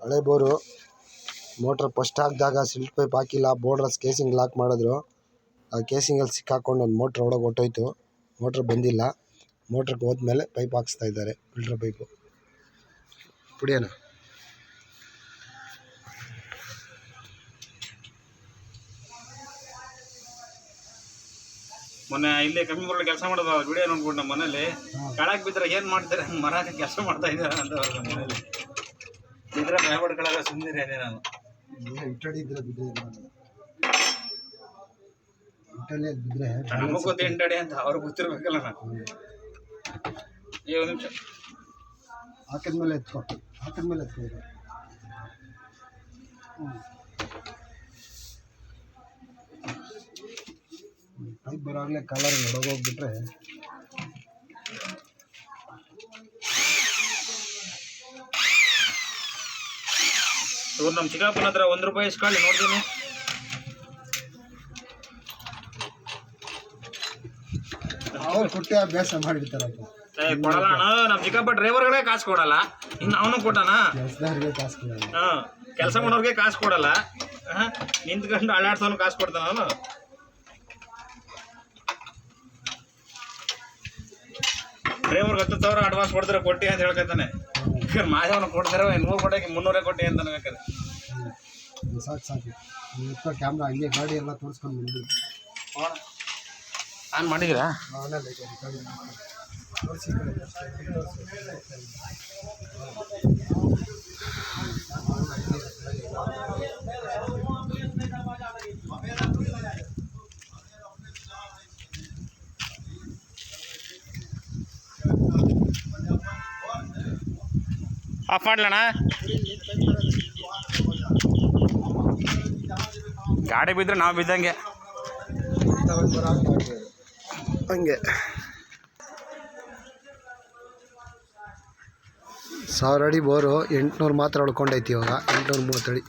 ಹಳೆ bore motor first ಹಾಕಿದಾಗ silt pipe ಹಾಕಿಲ್ಲ, ಬೋರ್ಡ್ರಸ್ ಕೇಸಿಂಗ್ ಲಾಕ್ ಮಾಡಿದ್ರು. ಆ ಕೇಸಿಂಗಲ್ಲಿ ಸಿಕ್ಕಾಕೊಂಡು ಒಂದು ಮೋಟ್ರ್ ಒಳಗೆ ಹೊಟ್ಟೋಯ್ತು. ಮೋಟ್ರ್ ಬಂದಿಲ್ಲ. ಮೋಟ್ರಿಗೆ ಹೋದ್ಮೇಲೆ ಪೈಪ್ ಹಾಕಿಸ್ತಾ ಇದ್ದಾರೆ, ಫಿಲ್ಟರ್ ಪೈಪು. ಕುಡಿಯೋಣ. ಮೊನ್ನೆ ಇಲ್ಲಿ ಕಮ್ಮಿ ಬರಲು ಕೆಲಸ ಮಾಡೋದು ವಿಡಿಯೋ ನೋಡ್ಬಿಟ್ಟು ನಮ್ಮ ಮನೇಲಿ ಕಳಕ್ ಬಿದ್ದರೆ ಏನು ಮಾಡ್ತಾರೆ, ಮರ ಕೆಲಸ ಮಾಡ್ತಾ ಇದ್ದಾರೆ ಅಂತ ಅವ್ರ ಮನೇಲಿ ಬಿದ್ದರೆ ಭಯಪಟ್ಟು ಕಳಗ ಸುಮ್ಮನೆ ನಾನು ಇಟ್ಟಡಿದ್ರೆ ನಮಗೂ ಗೊತ್ತು ಇಂಟಡಿ ಅಂತ ಅವ್ರಿಗೆ ಗೊತ್ತಿರ್ಬೇಕಲ್ಲ. ನಾನು ಒಂದು ನಿಮಿಷ ಹಾಕಿದ್ಮೇಲೆ ಎತ್ಕೊ ಪೈಪ್ ಬರೋವಾಗಲೇ ಕಲರ್ ಹೊಡೋಗೋಗ್ಬಿಟ್ರೆ ಇವ್ರು ನಮ್ಮ ಚಿಕ್ಕಪ್ಪನ ಹತ್ರ ₹1 ಇಸ್ಕೊಳ್ಳಿ ನೋಡ್ತೀನಿ. ಅವ್ರು ಕೊಟ್ಟೆ ಅಭ್ಯಾಸ ಮಾಡಿರ್ತಾರಪ್ಪ. ಕೊಡಲ್ಲ ಅಣ್ಣ, ನಮ್ಮ ಚಿಕ್ಕಪ್ಪ ಡ್ರೈವರ್ಗಳೇ ಕಾಸು ಕೊಡಲ್ಲ, ಇನ್ನು ಅವನು ಕೊಟ್ಟಾನ. ಕೆಲಸದವ್ರಿಗೆ ಕಾಸು ಕೊಡಲ್ಲ. ಕೆಲಸ ಮಾಡೋರಿಗೆ ಕಾಸು ಕೊಡಲ್ಲ, ನಿಂತ್ಕೊಂಡು ಅಳ್ಳಾಡ್ಸೋನು ಕಾಸು ಕೊಡ್ತಾನ ಅವನು. ಡ್ರೈವರ್ಗೆ 10,000 ಅಡ್ವಾನ್ಸ್ ಕೊಡ್ತಾರೆ, ಕೊಟ್ಟಿ ಅಂತ ಹೇಳ್ಕೊತಾನೆ. ಮಾದೇವನ ಕೊಡ್ತಾರೆ 100 ಕೊಟ್ಟೆ 300 ಕೊಟ್ಟಿ ಅಂತ ಬೇಕಾದ್ರೆ. ಸಾಕು ನೀವು ಕ್ಯಾಮ್ರಾ ಹಂಗೆ ಗಾಡಿ ಎಲ್ಲ ತೋರಿಸ್ಕೊಂಡು ಬಂದ್ಬಿಡಿ. ಆನ್ ಮಾಡಿದ್ದೀರಾ? ಆಫ್ ಮಾಡ್ಲಣ್ಣ. ಗಾಡಿ ಬಿದ್ದರೆ ನಾವು ಬಿದ್ದಂಗೆ ಹಂಗೆ. 1000 ಅಡಿ ಬೋರು 800 ಮಾತ್ರ ಉಳ್ಕೊಂಡೈತಿ ಇವಾಗ. 830 ಅಡಿ.